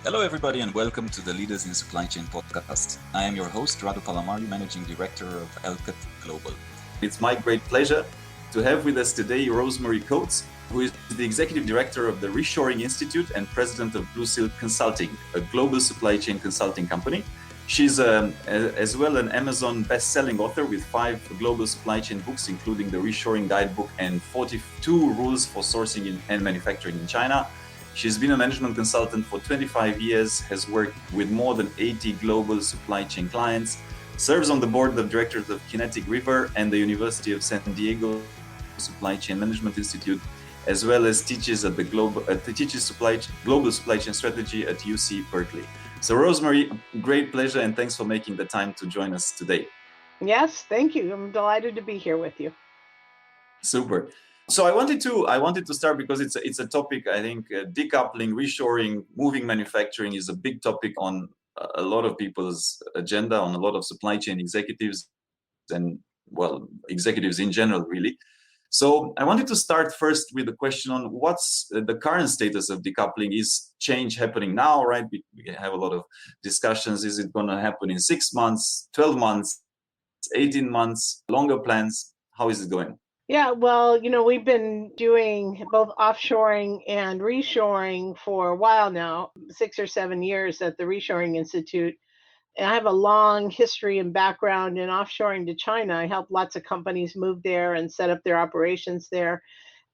Hello, everybody, and welcome to the Leaders in Supply Chain podcast. I am your host, Radu Palamari, Managing Director of Elkat Global. It's my great pleasure to have with us today Rosemary Coates, who is the Executive Director of the Reshoring Institute and President of Blue Silk Consulting, a global supply chain consulting company. She's as well an Amazon best-selling author with 5 global supply chain books, including the Reshoring Guidebook and 42 Rules for Sourcing and Manufacturing in China. She's been a management consultant for 25 years, has worked with more than 80 global supply chain clients, serves on the board of directors of Kinetic River and the University of San Diego Supply Chain Management Institute, as well as teaches at the global supply chain strategy at UC Berkeley. So Rosemary, great pleasure and thanks for making the time to join us today. Yes, thank you. I'm delighted to be here with you. Super. So I wanted to start because it's a topic. I think decoupling, reshoring, moving manufacturing is a big topic on a lot of people's agenda, on a lot of supply chain executives and executives in general, really. So I wanted to start first with a question on what's the current status of decoupling. Is change happening now, right? We have a lot of discussions. Is it going to happen in 6 months, 12 months, 18 months, longer plans? How is it going? Yeah, well, we've been doing both offshoring and reshoring for a while now, 6 or 7 years at the Reshoring Institute. And I have a long history and background in offshoring to China. I helped lots of companies move there and set up their operations there.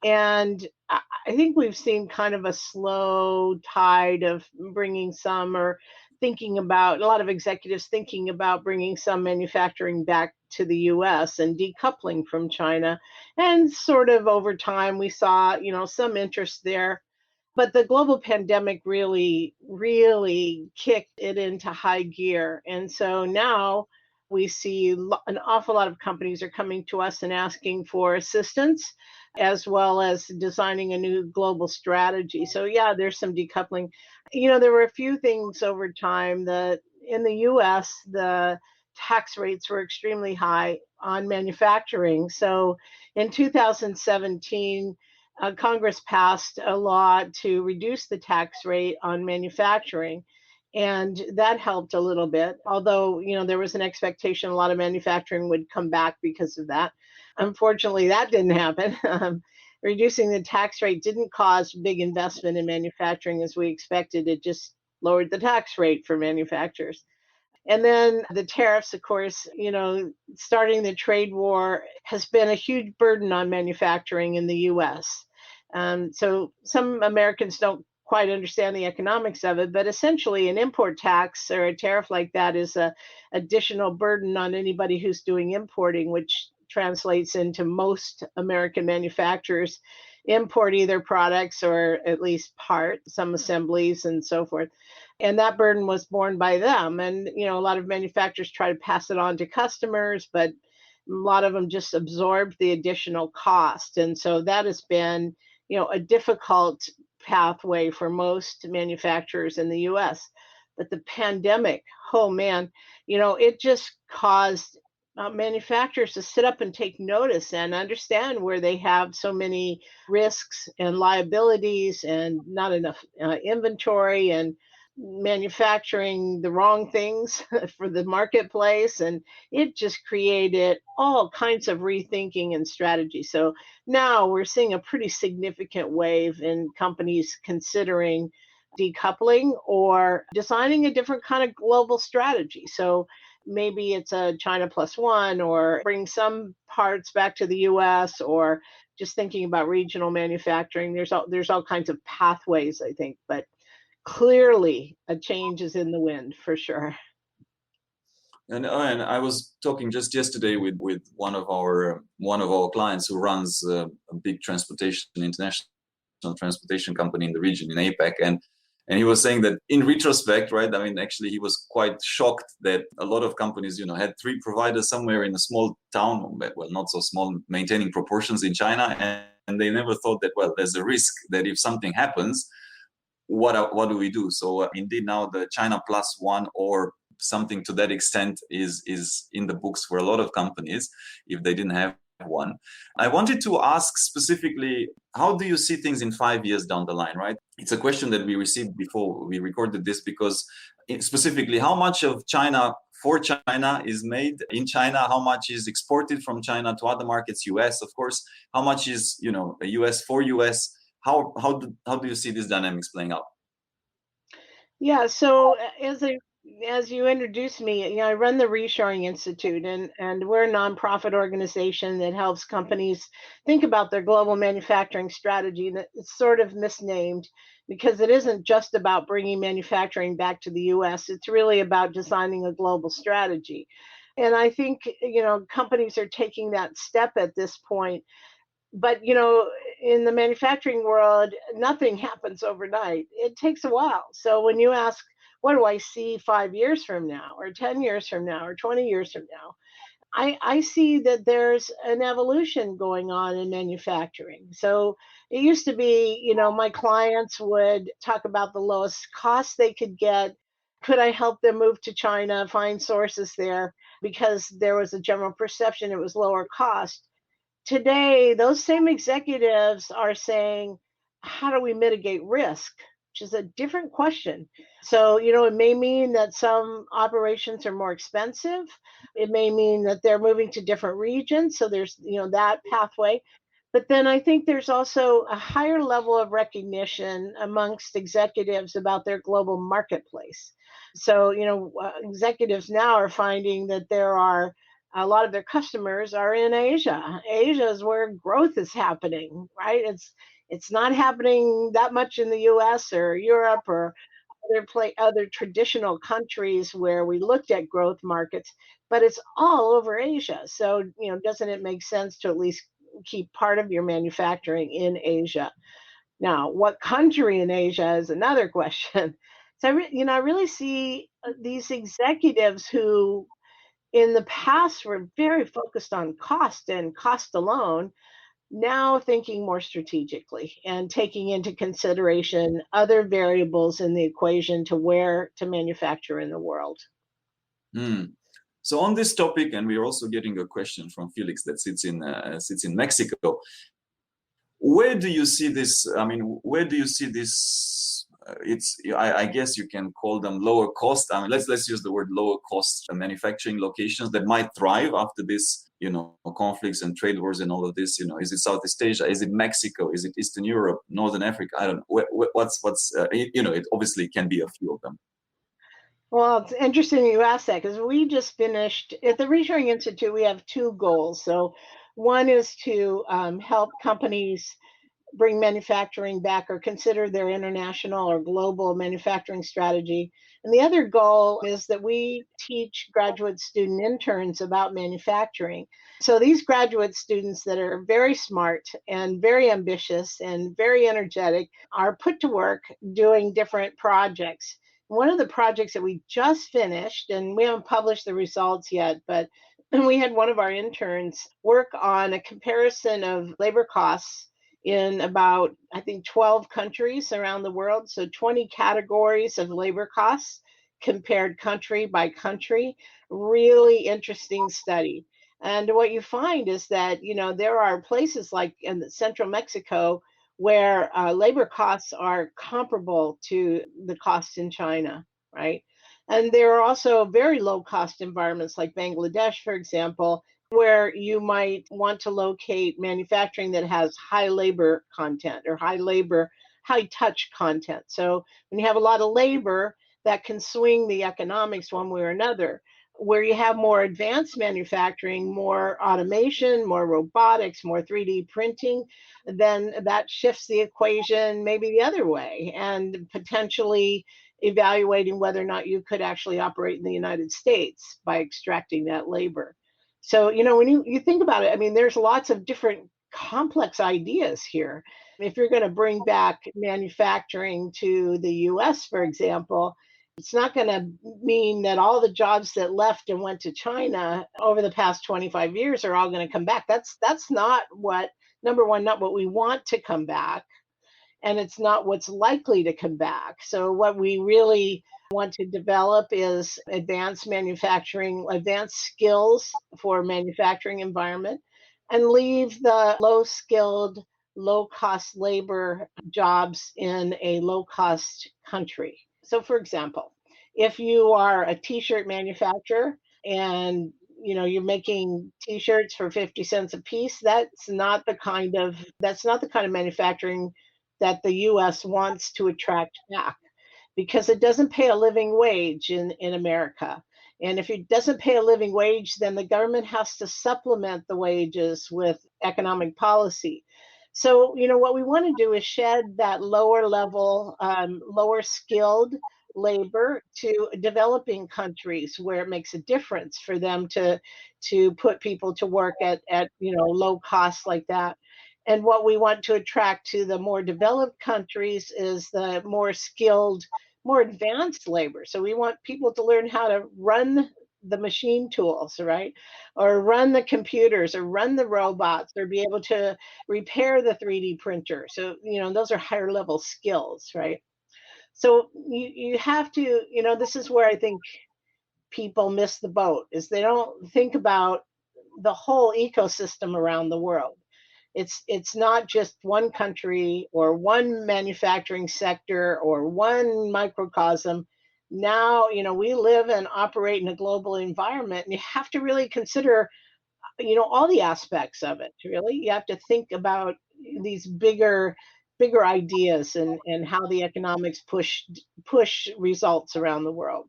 And I think we've seen kind of a slow tide of bringing some or thinking about a lot of executives thinking about bringing some manufacturing back to the US and decoupling from China. And sort of over time, we saw, some interest there. But the global pandemic really, really kicked it into high gear. And so now we see an awful lot of companies are coming to us and asking for assistance as well as designing a new global strategy. So yeah, there's some decoupling. There were a few things over time that in the US, the tax rates were extremely high on manufacturing. So in 2017, Congress passed a law to reduce the tax rate on manufacturing. And that helped a little bit, although, there was an expectation a lot of manufacturing would come back because of that. Unfortunately, that didn't happen. Reducing the tax rate didn't cause big investment in manufacturing as we expected. It just lowered the tax rate for manufacturers. And then the tariffs, of course, starting the trade war has been a huge burden on manufacturing in the US. So some Americans don't quite understand the economics of it, but essentially an import tax or a tariff like that is a additional burden on anybody who's doing importing, which translates into most American manufacturers import either products or at least parts, some assemblies and so forth. And that burden was borne by them. And, a lot of manufacturers try to pass it on to customers, but a lot of them just absorbed the additional cost. And so that has been, a difficult pathway for most manufacturers in the US. But the pandemic, oh man, it just caused manufacturers to sit up and take notice and understand where they have so many risks and liabilities and not enough inventory and manufacturing the wrong things for the marketplace. And it just created all kinds of rethinking and strategy. So now we're seeing a pretty significant wave in companies considering decoupling or designing a different kind of global strategy. So maybe it's a China plus one, or bring some parts back to the US, or just thinking about regional manufacturing. There's all kinds of pathways, I think, but clearly a change is in the wind for sure. And I was talking just yesterday with one of our clients who runs a big international transportation company in the region in APAC, and he was saying that in retrospect, right? I mean, actually, he was quite shocked that a lot of companies, had 3 providers somewhere in a small town, well, not so small, maintaining proportions in China, and they never thought that, well, there's a risk that if something happens, what do we do? So indeed, now the China plus one or something to that extent is in the books for a lot of companies if they didn't have one. I wanted to ask specifically, how do you see things in 5 years down the line, right? It's a question that we received before we recorded this, because specifically, how much of China for China is made in China? How much is exported from China to other markets, US, of course? How much is, US for US? How do you see these dynamics playing out? Yeah, so as you introduced me, I run the Reshoring Institute, and we're a nonprofit organization that helps companies think about their global manufacturing strategy. And it's sort of misnamed because it isn't just about bringing manufacturing back to the US. It's really about designing a global strategy. And I think, companies are taking that step at this point. But in the manufacturing world, nothing happens overnight. It takes a while. So when you ask, what do I see 5 years from now, or 10 years from now, or 20 years from now, I see that there's an evolution going on in manufacturing. So it used to be, my clients would talk about the lowest cost they could get. Could I help them move to China, find sources there, because there was a general perception it was lower cost. Today, those same executives are saying, how do we mitigate risk? Which is a different question. So, it may mean that some operations are more expensive. It may mean that they're moving to different regions. So there's, that pathway. But then I think there's also a higher level of recognition amongst executives about their global marketplace. So, executives now are finding that there are a lot of their customers are in Asia. Asia is where growth is happening, right? It's not happening that much in the US or Europe or other traditional countries where we looked at growth markets, but it's all over Asia. So, doesn't it make sense to at least keep part of your manufacturing in Asia? Now, what country in Asia is another question. So, I really see these executives who in the past were very focused on cost and cost alone, now thinking more strategically and taking into consideration other variables in the equation to where to manufacture in the world. So on this topic, and we're also getting a question from Felix that sits in Mexico. Where do you see this? I mean, where do you see this? I guess you can call them lower cost. I mean, let's use the word lower cost manufacturing locations that might thrive after this, conflicts and trade wars and all of this. Is it Southeast Asia? Is it Mexico? Is it Eastern Europe? Northern Africa? I don't know. What's it obviously can be a few of them. Well, it's interesting you asked that because we just finished at the Reshoring Institute. We have two goals. So one is to help companies bring manufacturing back or consider their international or global manufacturing strategy. And the other goal is that we teach graduate student interns about manufacturing. So these graduate students that are very smart and very ambitious and very energetic are put to work doing different projects. One of the projects that we just finished, and we haven't published the results yet, but we had one of our interns work on a comparison of labor costs in about, I think, 12 countries around the world. So 20 categories of labor costs compared country by country. Really interesting study. And what you find is that, there are places like in central Mexico where labor costs are comparable to the costs in China, right? And there are also very low cost environments like Bangladesh, for example, where you might want to locate manufacturing that has high labor content or high touch content. So when you have a lot of labor, that can swing the economics one way or another. Where you have more advanced manufacturing, more automation, more robotics, more 3D printing, then that shifts the equation maybe the other way and potentially evaluating whether or not you could actually operate in the United States by extracting that labor. So, when you think about it, I mean, there's lots of different complex ideas here. If you're going to bring back manufacturing to the US, for example, it's not going to mean that all the jobs that left and went to China over the past 25 years are all going to come back. That's not what, number one, not what we want to come back. And it's not what's likely to come back. So what we really want to develop is advanced manufacturing, advanced skills for manufacturing environment. and leave the low skilled, low cost labor jobs in a low cost country. So, for example, if you are a t-shirt manufacturer and you're making t-shirts for 50 cents a piece, that's not the kind of manufacturing that the US wants to attract back, because it doesn't pay a living wage in America. And if it doesn't pay a living wage, then the government has to supplement the wages with economic policy. So, what we want to do is shed that lower level, lower skilled labor to developing countries where it makes a difference for them to put people to work at low costs like that. And what we want to attract to the more developed countries is the more skilled, more advanced labor. So we want people to learn how to run the machine tools, right? Or run the computers or run the robots or be able to repair the 3D printer. So, those are higher level skills, right? So you have to, this is where I think people miss the boat, is they don't think about the whole ecosystem around the world. It's not just one country or one manufacturing sector or one microcosm. Now, we live and operate in a global environment, and you have to really consider, all the aspects of it. Really, you have to think about these bigger ideas and how the economics push results around the world.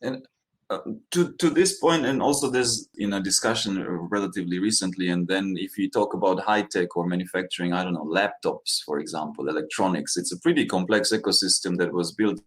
And uh, to this point, and also there's discussion relatively recently, and then if you talk about high tech or manufacturing, I don't know, laptops, for example, electronics, it's a pretty complex ecosystem that was built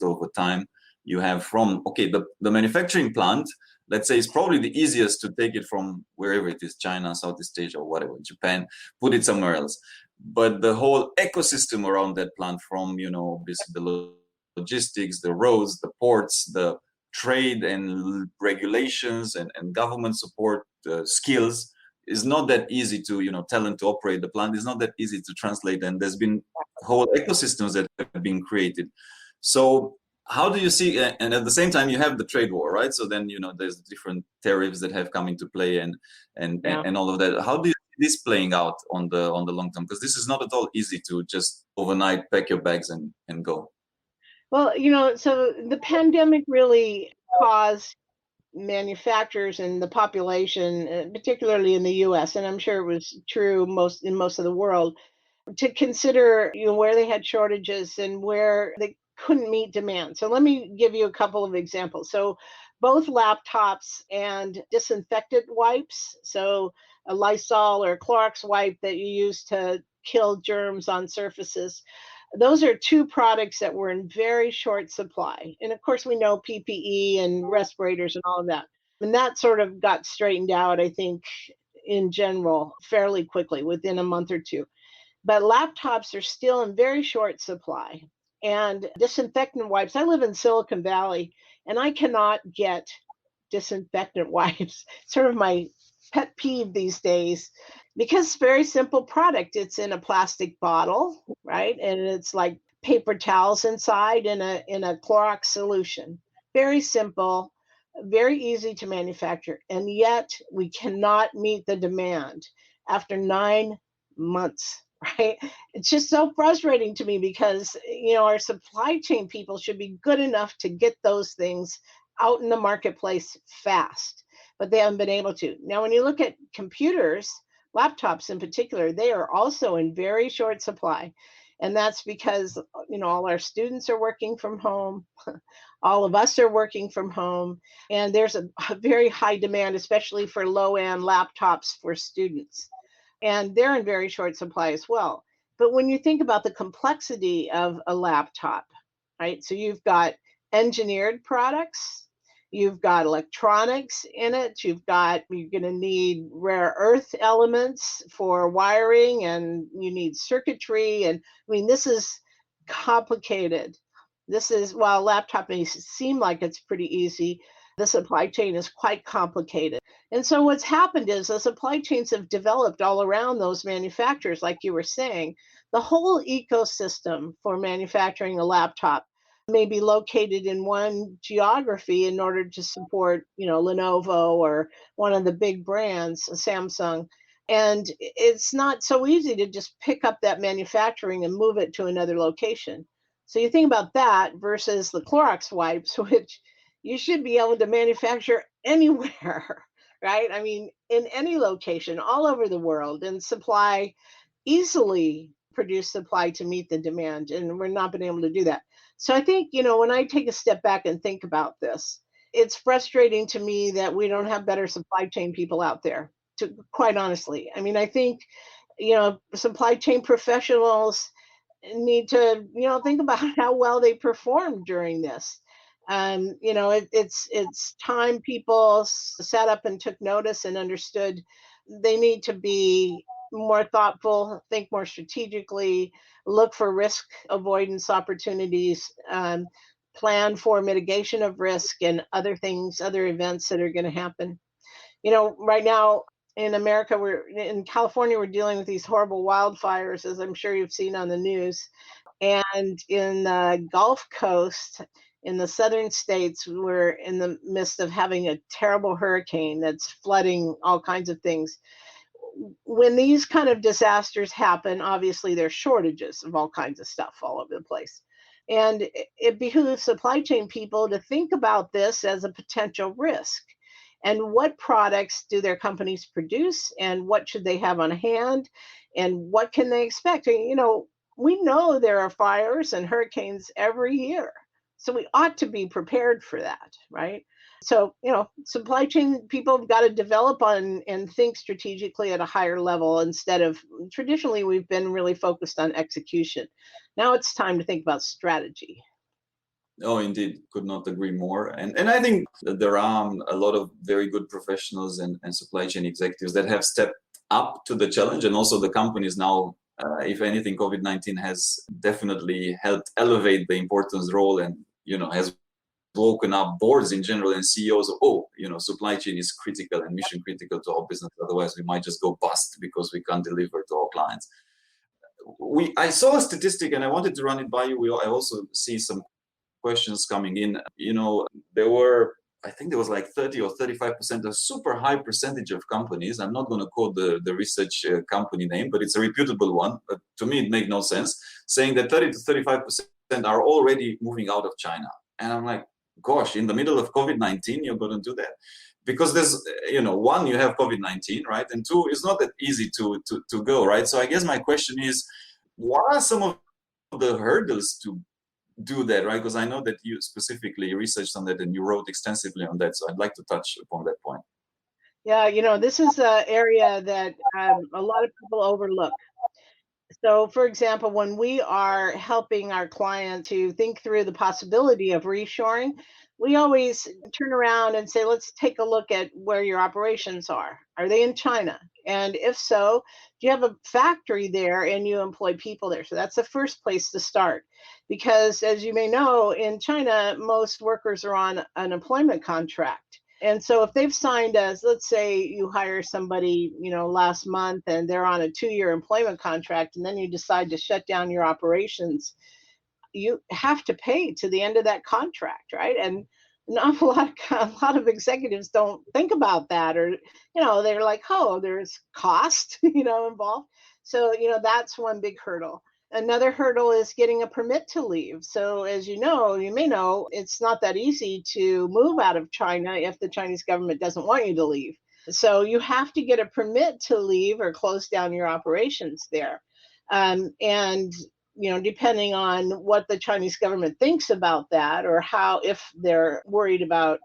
over time. You have the manufacturing plant, let's say, is probably the easiest to take it from wherever it is, China, Southeast Asia, or whatever, Japan, put it somewhere else. But the whole ecosystem around that plant, from the logistics, the roads, the ports, the trade and regulations and government support skills, is not that easy to talent to operate the plant is not that easy to translate, and there's been whole ecosystems that have been created. So how do you see, and at the same time you have the trade war, right? So then there's different tariffs that have come into play and all of that. How do you see this playing out on the long term? Because this is not at all easy to just overnight pack your bags and go. Well, so the pandemic really caused manufacturers and the population, particularly in the US, and I'm sure it was true in most of the world, to consider where they had shortages and where they couldn't meet demand. So let me give you a couple of examples. So both laptops and disinfectant wipes, so a Lysol or a Clorox wipe that you use to kill germs on surfaces, those are two products that were in very short supply. And of course, we know PPE and respirators and all of that. And that sort of got straightened out, I think, in general, fairly quickly, within a month or two. But laptops are still in very short supply. And disinfectant wipes, I live in Silicon Valley, and I cannot get disinfectant wipes. Sort of my pet peeve these days, because it's a very simple product. It's in a plastic bottle, right? And it's like paper towels inside in a Clorox solution. Very simple, very easy to manufacture. And yet we cannot meet the demand after 9 months, right? It's just so frustrating to me, because our supply chain people should be good enough to get those things out in the marketplace fast, but they haven't been able to. Now, when you look at computers, laptops in particular, they are also in very short supply. And that's because, all our students are working from home. All of us are working from home. And there's a very high demand, especially for low-end laptops for students. And they're in very short supply as well. But when you think about the complexity of a laptop, right? So you've got engineered products, you've got electronics in it, you're going to need rare earth elements for wiring, and you need circuitry. And I mean, this is complicated. While a laptop may seem like it's pretty easy, the supply chain is quite complicated. And so what's happened is the supply chains have developed all around those manufacturers, like you were saying. The whole ecosystem for manufacturing a laptop, may be located in one geography in order to support, Lenovo or one of the big brands, Samsung. And it's not so easy to just pick up that manufacturing and move it to another location. So you think about that versus the Clorox wipes, which you should be able to manufacture anywhere, right? I mean, in any location all over the world and supply easily produce supply to meet the demand. And we're not been able to do that. So I think, when I take a step back and think about this, it's frustrating to me that we don't have better supply chain people out there, to quite honestly. I mean, I think, supply chain professionals need to, think about how well they performed during this. It's time people sat up and took notice and understood they need to be more thoughtful, think more strategically, look for risk avoidance opportunities, plan for mitigation of risk and other things, other events that are going to happen. Right now in America, we're in California, we're dealing with these horrible wildfires, as I'm sure you've seen on the news. And in the Gulf Coast, in the southern states, we're in the midst of having a terrible hurricane that's flooding all kinds of things. When these kind of disasters happen, obviously there's shortages of all kinds of stuff all over the place. And it behooves supply chain people to think about this as a potential risk. And what products do their companies produce, and what should they have on hand, and what can they expect? And, we know there are fires and hurricanes every year, so we ought to be prepared for that, right? So, supply chain people have got to develop on and think strategically at a higher level instead of traditionally we've been really focused on execution. Now it's time to think about strategy. Oh, indeed, could not agree more. And I think that there are a lot of very good professionals and supply chain executives that have stepped up to the challenge, and also the companies now, if anything, COVID-19 has definitely helped elevate the importance role, and has woken up boards in general and CEOs. Supply chain is critical and mission critical to our business. Otherwise, we might just go bust because we can't deliver to our clients. I saw a statistic and I wanted to run it by you. I also see some questions coming in. I think there was like 30 or 35%, a super high percentage of companies. I'm not going to quote the research company name, but it's a reputable one. But to me, it made no sense, saying that 30 to 35% are already moving out of China. And I'm like, gosh, in the middle of COVID-19, you're going to do that? Because there's, one, you have COVID-19, right? And two, it's not that easy to go, right? So I guess my question is, what are some of the hurdles to do that, right? Because I know that you specifically researched on that and you wrote extensively on that. So I'd like to touch upon that point. Yeah, this is an area that a lot of people overlook. So, for example, when we are helping our client to think through the possibility of reshoring, we always turn around and say, let's take a look at where your operations are. Are they in China? And if so, do you have a factory there and you employ people there? So that's the first place to start. Because as you may know, in China, most workers are on an employment contract. And so if they've signed us, let's say you hire somebody, last month and they're on a 2-year employment contract, and then you decide to shut down your operations, you have to pay to the end of that contract, right? And not a lot of executives don't think about that, or they're like, oh, there's cost involved. So that's one big hurdle. Another hurdle is getting a permit to leave. So as you may know, it's not that easy to move out of China if the Chinese government doesn't want you to leave. So you have to get a permit to leave or close down your operations there. And depending on what the Chinese government thinks about that, or if they're worried about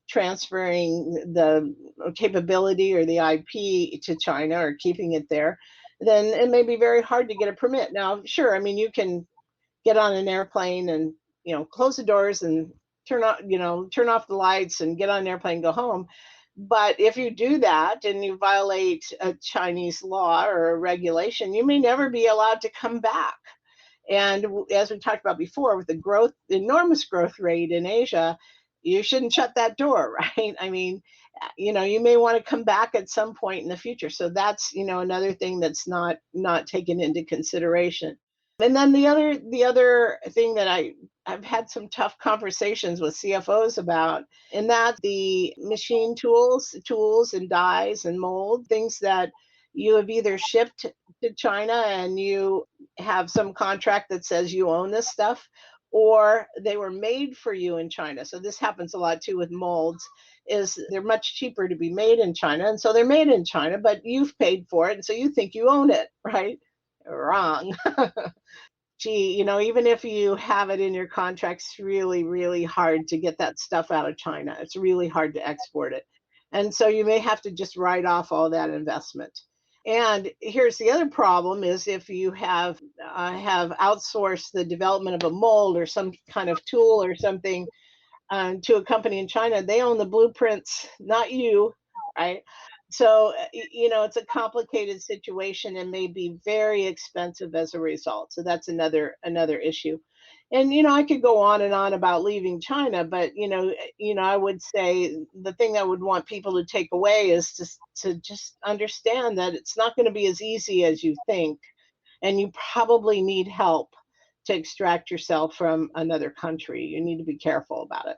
transferring the capability or the IP to China or keeping it there, then it may be very hard to get a permit. Now, sure, you can get on an airplane and, close the doors and turn off the lights and get on an airplane and go home. But if you do that and you violate a Chinese law or a regulation, you may never be allowed to come back. And as we talked about before, with the enormous growth rate in Asia, you shouldn't shut that door, right? You may want to come back at some point in the future. So that's, another thing that's not taken into consideration. And then the other thing that I I've had some tough conversations with CFOs about, and that the machine tools and dies and mold, things that you have either shipped to China and you have some contract that says you own this stuff, or they were made for you in China. So this happens a lot too with molds, is they're much cheaper to be made in China. And so they're made in China, but you've paid for it. And so you think you own it, right? Wrong. Gee, even if you have it in your contract, it's really, really hard to get that stuff out of China. It's really hard to export it. And so you may have to just write off all that investment. And here's the other problem is if you have outsourced the development of a mold or some kind of tool or something to a company in China, they own the blueprints, not you, right? So, it's a complicated situation and may be very expensive as a result. So that's another issue. And, I could go on and on about leaving China, but, I would say the thing that I would want people to take away is to just understand that it's not going to be as easy as you think. And you probably need help to extract yourself from another country. You need to be careful about it.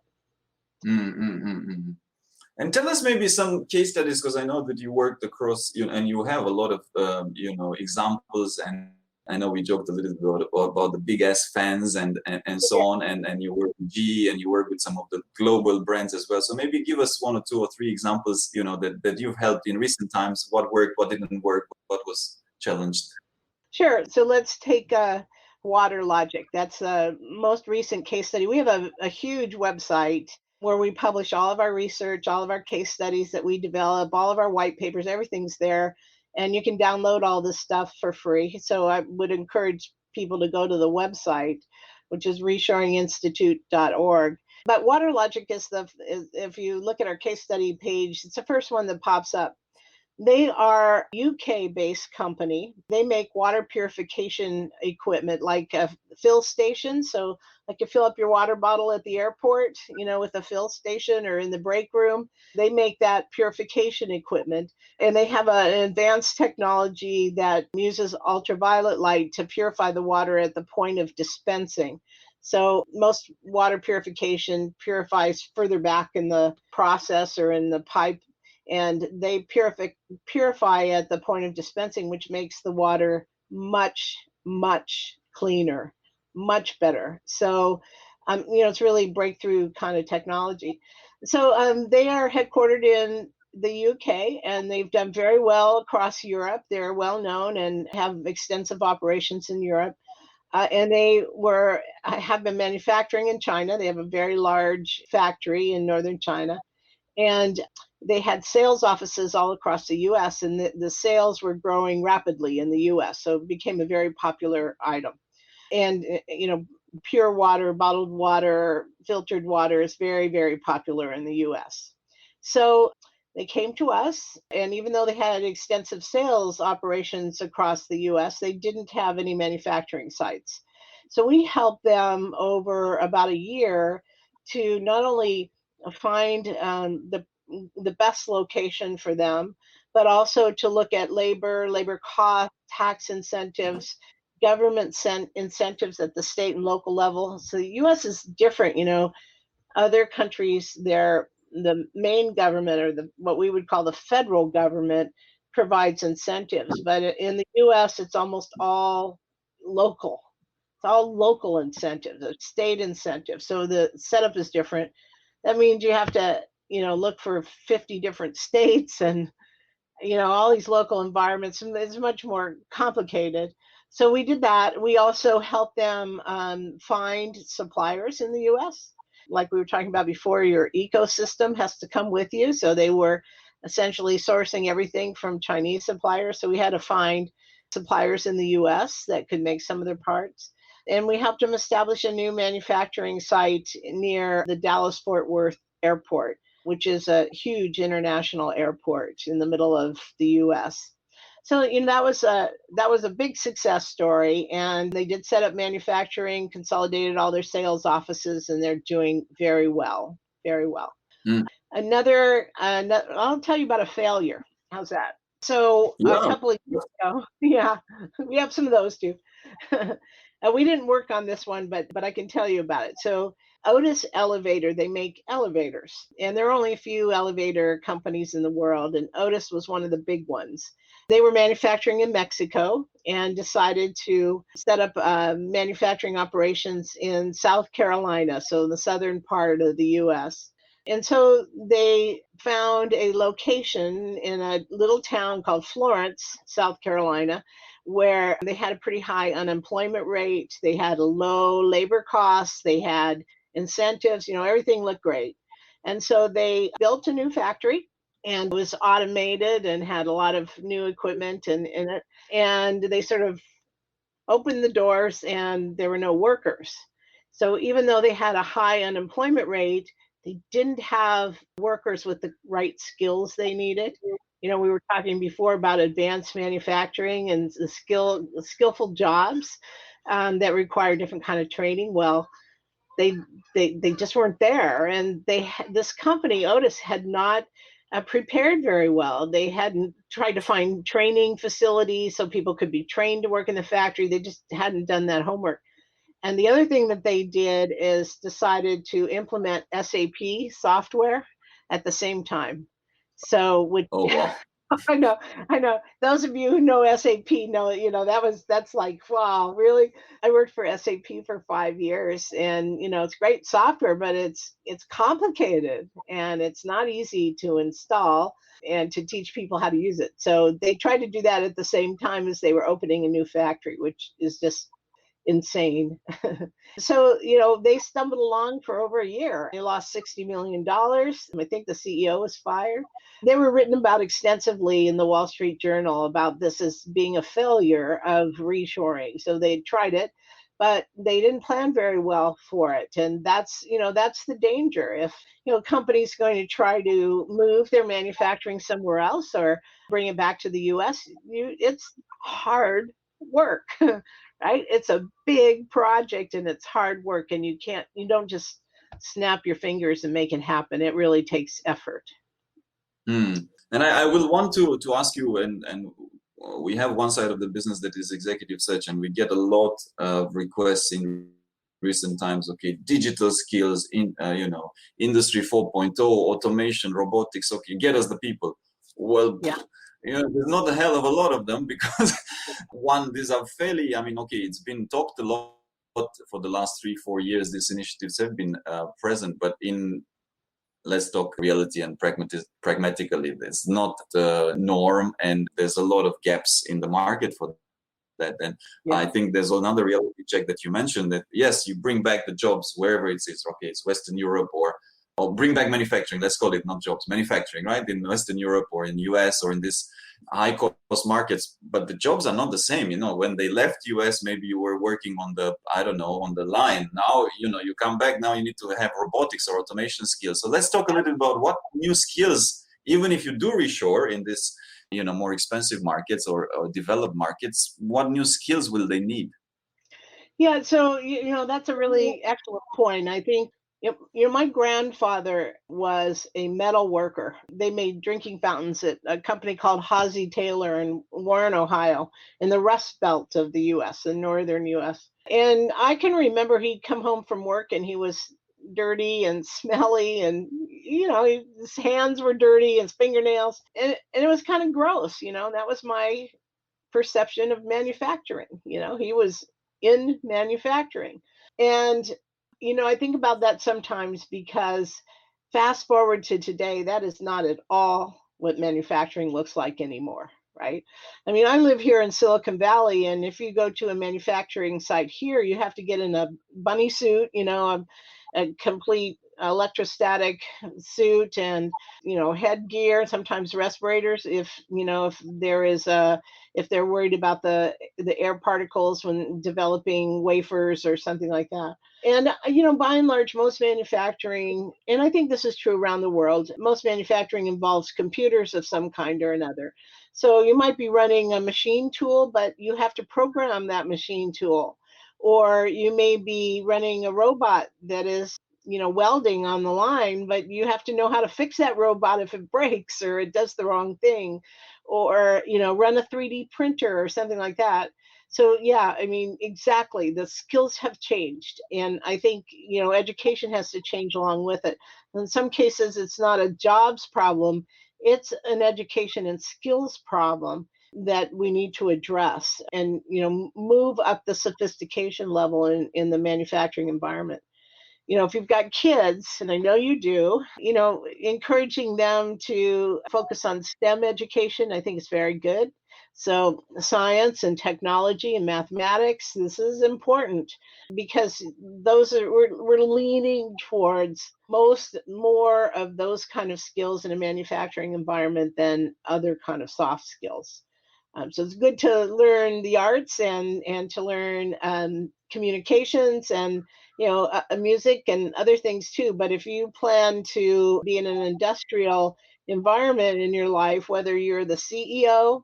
And tell us maybe some case studies, because I know that you worked across, and you have a lot of, examples. And I know we joked a little bit about the big ass fans and so on. And you work with GE and you work with some of the global brands as well. So maybe give us 1 or 2 or 3 examples, that you've helped in recent times. What worked, what didn't work, what was challenged. Sure. So let's take WaterLogic. That's the most recent case study. We have a huge website where we publish all of our research, all of our case studies that we develop, all of our white papers, everything's there. And you can download all this stuff for free. So I would encourage people to go to the website, which is reshoringinstitute.org. But WaterLogic is if you look at our case study page, it's the first one that pops up. They are UK-based company. They make water purification equipment like a fill station. So like you fill up your water bottle at the airport, with a fill station or in the break room. They make that purification equipment. And they have an advanced technology that uses ultraviolet light to purify the water at the point of dispensing. So most water purification purifies further back in the process or in the pipe. And they purify at the point of dispensing, which makes the water much, much cleaner, much better. So, it's really breakthrough kind of technology. So they are headquartered in the UK, and they've done very well across Europe. They're well known and have extensive operations in Europe. And they have been manufacturing in China. They have a very large factory in northern China. And they had sales offices all across the US, and the sales were growing rapidly in the US. So it became a very popular item. And, pure water, bottled water, filtered water is very, very popular in the US. So they came to us, and even though they had extensive sales operations across the US, they didn't have any manufacturing sites. So we helped them over about a year to not only find the best location for them, but also to look at labor cost, tax incentives, government incentives at the state and local level. So the US is different, other countries, the main government or what we would call the federal government provides incentives, but in the US it's almost all local. It's all local incentives, state incentives. So the setup is different. That means you have to, look for 50 different states and, all these local environments. And it's much more complicated. So we did that. We also helped them find suppliers in the US. Like we were talking about before, your ecosystem has to come with you. So they were essentially sourcing everything from Chinese suppliers. So we had to find suppliers in the US that could make some of their parts. And we helped them establish a new manufacturing site near the Dallas-Fort Worth Airport, which is a huge international airport in the middle of the US. So, that was a big success story. And they did set up manufacturing, consolidated all their sales offices, and they're doing very well, very well. Another, I'll tell you about a failure. How's that? So a couple of years ago, yeah, we have some of those too. We didn't work on this one, but I can tell you about it. So Otis Elevator, they make elevators, and there are only a few elevator companies in the world, and Otis was one of the big ones. They were manufacturing in Mexico and decided to set up manufacturing operations in South Carolina, so the southern part of the US. And so they found a location in a little town called Florence, South Carolina, where they had a pretty high unemployment rate. They had a low labor costs. They had incentives, everything looked great. And so they built a new factory and was automated and had a lot of new equipment in it. And they sort of opened the doors and there were no workers. So even though they had a high unemployment rate, they didn't have workers with the right skills they needed. We were talking before about advanced manufacturing and the skillful jobs that require different kind of training. Well, they just weren't there, and this company Otis had not prepared very well. They hadn't tried to find training facilities so people could be trained to work in the factory. They just hadn't done that homework. And the other thing that they did is decided to implement SAP software at the same time. So Oh, wow. I know. Those of you who know SAP know, that's like, wow, really? I worked for SAP for 5 years, and it's great software, but it's complicated and it's not easy to install and to teach people how to use it. So they tried to do that at the same time as they were opening a new factory, which is just insane. So, they stumbled along for over a year. They lost $60 million. I think the CEO was fired. They were written about extensively in the Wall Street Journal about this as being a failure of reshoring. So they tried it, but they didn't plan very well for it. And that's the danger. If, a company's going to try to move their manufacturing somewhere else or bring it back to the US, it's hard work. Right? It's a big project and it's hard work, and you don't just snap your fingers and make it happen. It really takes effort. And I will want to ask you, and we have one side of the business that is executive search, and we get a lot of requests in recent times. Okay, digital skills in industry 4.0, automation, robotics. Okay, get us the people. Well, yeah. There's not a hell of a lot of them because these are fairly, okay, it's been talked a lot for the last 3-4 years. These initiatives have been present, but let's talk reality and pragmatically, it's not the norm, and there's a lot of gaps in the market for that. And I think there's another reality check that you mentioned, that yes, you bring back the jobs wherever it is. Okay, it's Western Europe or bring back manufacturing, let's call it, not jobs, manufacturing, right? In Western Europe or in US or in these high cost markets, but the jobs are not the same. When they left US, maybe you were working on the line. Now, you come back, now you need to have robotics or automation skills. So let's talk a little about what new skills, even if you do reshore in this, more expensive markets or developed markets, what new skills will they need? Yeah, so that's a really excellent point. I think my grandfather was a metal worker. They made drinking fountains at a company called Hawsey Taylor in Warren, Ohio, in the Rust Belt of the U.S., the northern U.S. And I can remember he'd come home from work and he was dirty and smelly, and his hands were dirty, his fingernails, and it was kind of gross. That was my perception of manufacturing. He was in manufacturing. And I think about that sometimes because fast forward to today, that is not at all what manufacturing looks like anymore, right? I mean, I live here in Silicon Valley, and if you go to a manufacturing site here, you have to get in a bunny suit, a complete electrostatic suit and headgear, sometimes respirators if they're worried about the air particles when developing wafers or something like that. And by and large, most manufacturing, and I think this is true around the world, most manufacturing involves computers of some kind or another. So you might be running a machine tool, but you have to program that machine tool. Or you may be running a robot that is welding on the line, but you have to know how to fix that robot if it breaks or it does the wrong thing, or run a 3D printer or something like that. So yeah, I mean, exactly. The skills have changed. And I think, education has to change along with it. In some cases, it's not a jobs problem, it's an education and skills problem that we need to address and, move up the sophistication level in the manufacturing environment. If you've got kids, and I know you do, encouraging them to focus on STEM education, I think is very good. So, science and technology and mathematics, this is important because we're leaning towards more of those kind of skills in a manufacturing environment than other kind of soft skills. So it's good to learn the arts and to learn communications and music and other things too. But if you plan to be in an industrial environment in your life, whether you're the CEO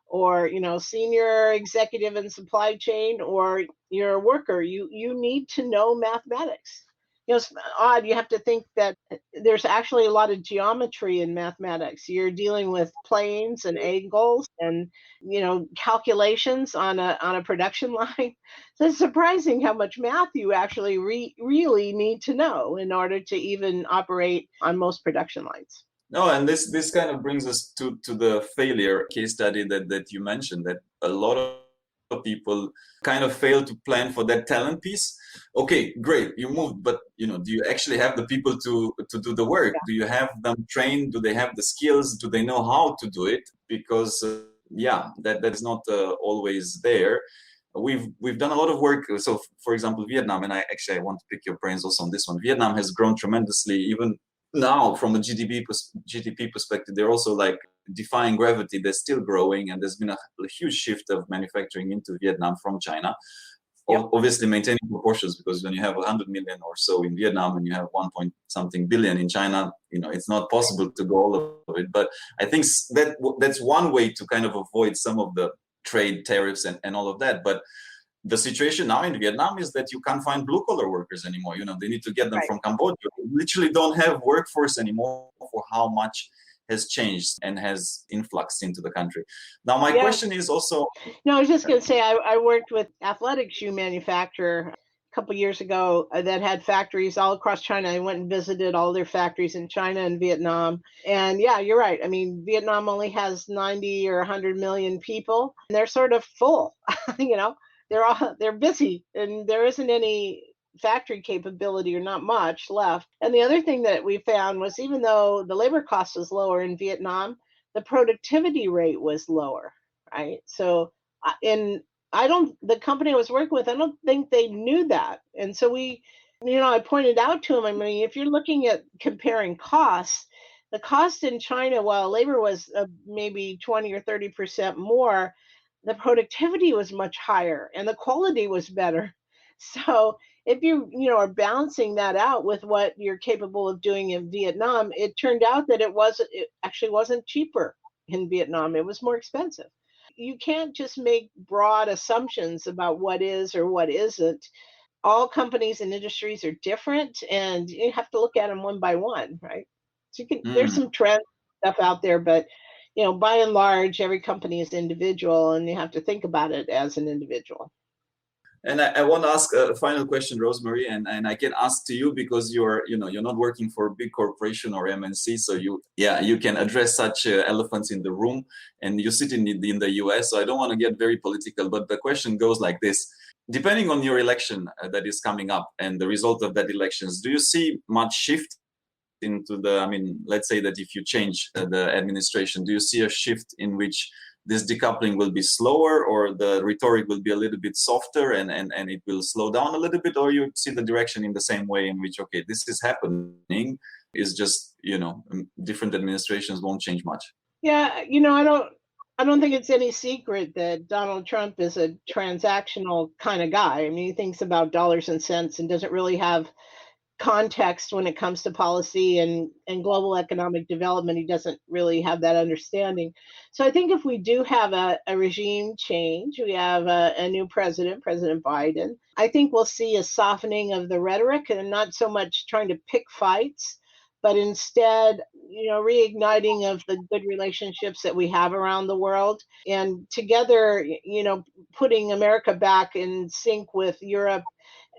or senior executive in supply chain or you're a worker, you need to know mathematics. It's odd. You have to think that there's actually a lot of geometry in mathematics. You're dealing with planes and angles and calculations on a production line. So it's surprising how much math you actually really need to know in order to even operate on most production lines. No, and this kind of brings us to the failure case study that you mentioned, that a lot of people kind of fail to plan for that talent piece. Okay, great, you moved, but do you actually have the people to do the work? Yeah. Do you have them trained? Do they have the skills? Do they know how to do it? Because that's not always there. We've done a lot of work. So, for example, Vietnam, and I want to pick your brains also on this one. Vietnam has grown tremendously, even now from a GDP perspective. They're also like defying gravity. They're still growing, and there's been a huge shift of manufacturing into Vietnam from China. Yep. Obviously maintaining proportions, because when you have 100 million or so in Vietnam and you have 1 point something billion in China, it's not possible to go all of it. But I think that's one way to kind of avoid some of the trade tariffs and all of that. But the situation now in Vietnam is that you can't find blue collar workers anymore. They need to get them from Cambodia. We literally don't have workforce anymore for how much has changed and has influxed into the country. Now, my question is also... No, I was just going to say, I worked with athletic shoe manufacturer a couple years ago that had factories all across China. I went and visited all their factories in China and Vietnam. And yeah, you're right. I mean, Vietnam only has 90 or 100 million people, and they're sort of full, they're busy, and there isn't any factory capability or not much left. And the other thing that we found was, even though the labor cost was lower in Vietnam, the productivity rate was lower, right? So the company I was working with, I don't think they knew that. And so I pointed out to them, I mean, if you're looking at comparing costs, the cost in China, while labor was maybe 20 or 30% more, the productivity was much higher and the quality was better. So if you are balancing that out with what you're capable of doing in Vietnam, it turned out that it actually wasn't cheaper in Vietnam. It was more expensive. You can't just make broad assumptions about what is or what isn't. All companies and industries are different, and you have to look at them one by one, right? So there's some trend stuff out there, but by and large, every company is individual, and you have to think about it as an individual. And I want to ask a final question, Rosemary, and I can ask to you because you're not working for a big corporation or MNC, so you can address such elephants in the room, and you sit in the US, so I don't want to get very political, but the question goes like this. Depending on your election that is coming up and the result of that elections, do you see much shift into let's say that if you change the administration, do you see a shift in which this decoupling will be slower, or the rhetoric will be a little bit softer and it will slow down a little bit, or you see the direction in the same way in which, okay, this is happening, is just, different administrations won't change much? Yeah, I don't think it's any secret that Donald Trump is a transactional kind of guy. I mean, he thinks about dollars and cents and doesn't really have context when it comes to policy and global economic development. He doesn't really have that understanding. So I think if we do have a regime change, we have a new President Biden, I think we'll see a softening of the rhetoric and not so much trying to pick fights, but instead, reigniting of the good relationships that we have around the world, and together, putting America back in sync with Europe,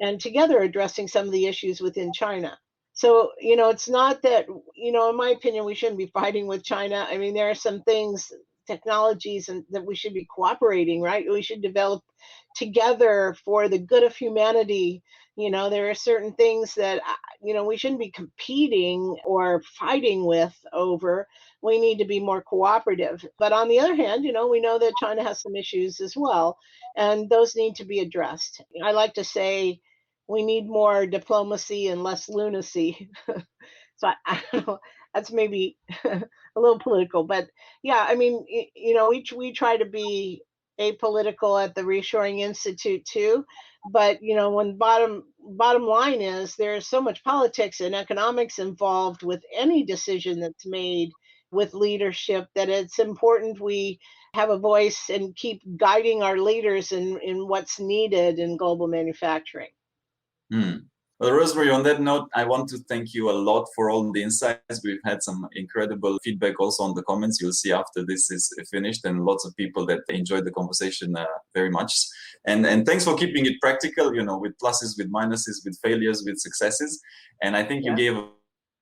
and together addressing some of the issues within China. So, it's not that, in my opinion, we shouldn't be fighting with China. I mean, there are some things, technologies, and that we should be cooperating, right? We should develop together for the good of humanity. There are certain things that, we shouldn't be competing or fighting with over. We need to be more cooperative. But on the other hand, we know that China has some issues as well, and those need to be addressed. I like to say we need more diplomacy and less lunacy. So I don't know, that's maybe a little political, but yeah, I mean, we try to be apolitical at the Reshoring Institute too, but when bottom line is there's so much politics and economics involved with any decision that's made with leadership, that it's important we have a voice and keep guiding our leaders in what's needed in global manufacturing. Well, Rosemary, on that note, I want to thank you a lot for all the insights. We've had some incredible feedback also on the comments. You'll see after this is finished, and lots of people that enjoyed the conversation very much. And thanks for keeping it practical, with pluses, with minuses, with failures, with successes. And I think you gave a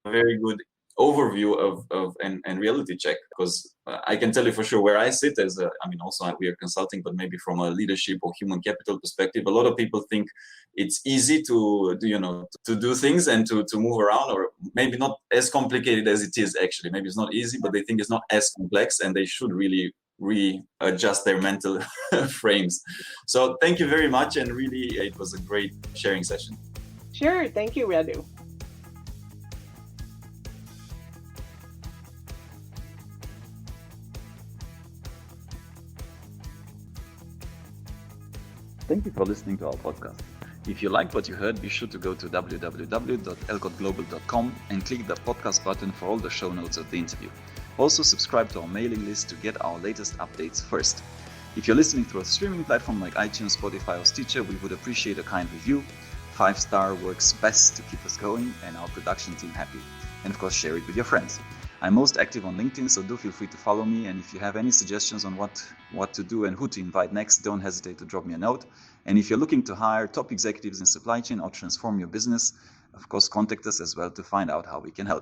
very good overview of and reality check, because I can tell you for sure where I sit as also we are consulting, but maybe from a leadership or human capital perspective, a lot of people think it's easy to do things and to move around, or maybe not as complicated as it is actually. Maybe it's not easy, but they think it's not as complex, and they should really readjust their mental frames. So thank you very much, and really it was a great sharing session. Sure, thank you, Radu. Thank you for listening to our podcast. If you liked what you heard, be sure to go to www.elcotglobal.com and click the podcast button for all the show notes of the interview. Also, subscribe to our mailing list to get our latest updates first. If you're listening through a streaming platform like iTunes, Spotify, or Stitcher, we would appreciate a kind review. 5-star works best to keep us going and our production team happy. And of course, share it with your friends. I'm most active on LinkedIn, so do feel free to follow me. And if you have any suggestions on what to do and who to invite next, don't hesitate to drop me a note. And if you're looking to hire top executives in supply chain or transform your business, of course, contact us as well to find out how we can help.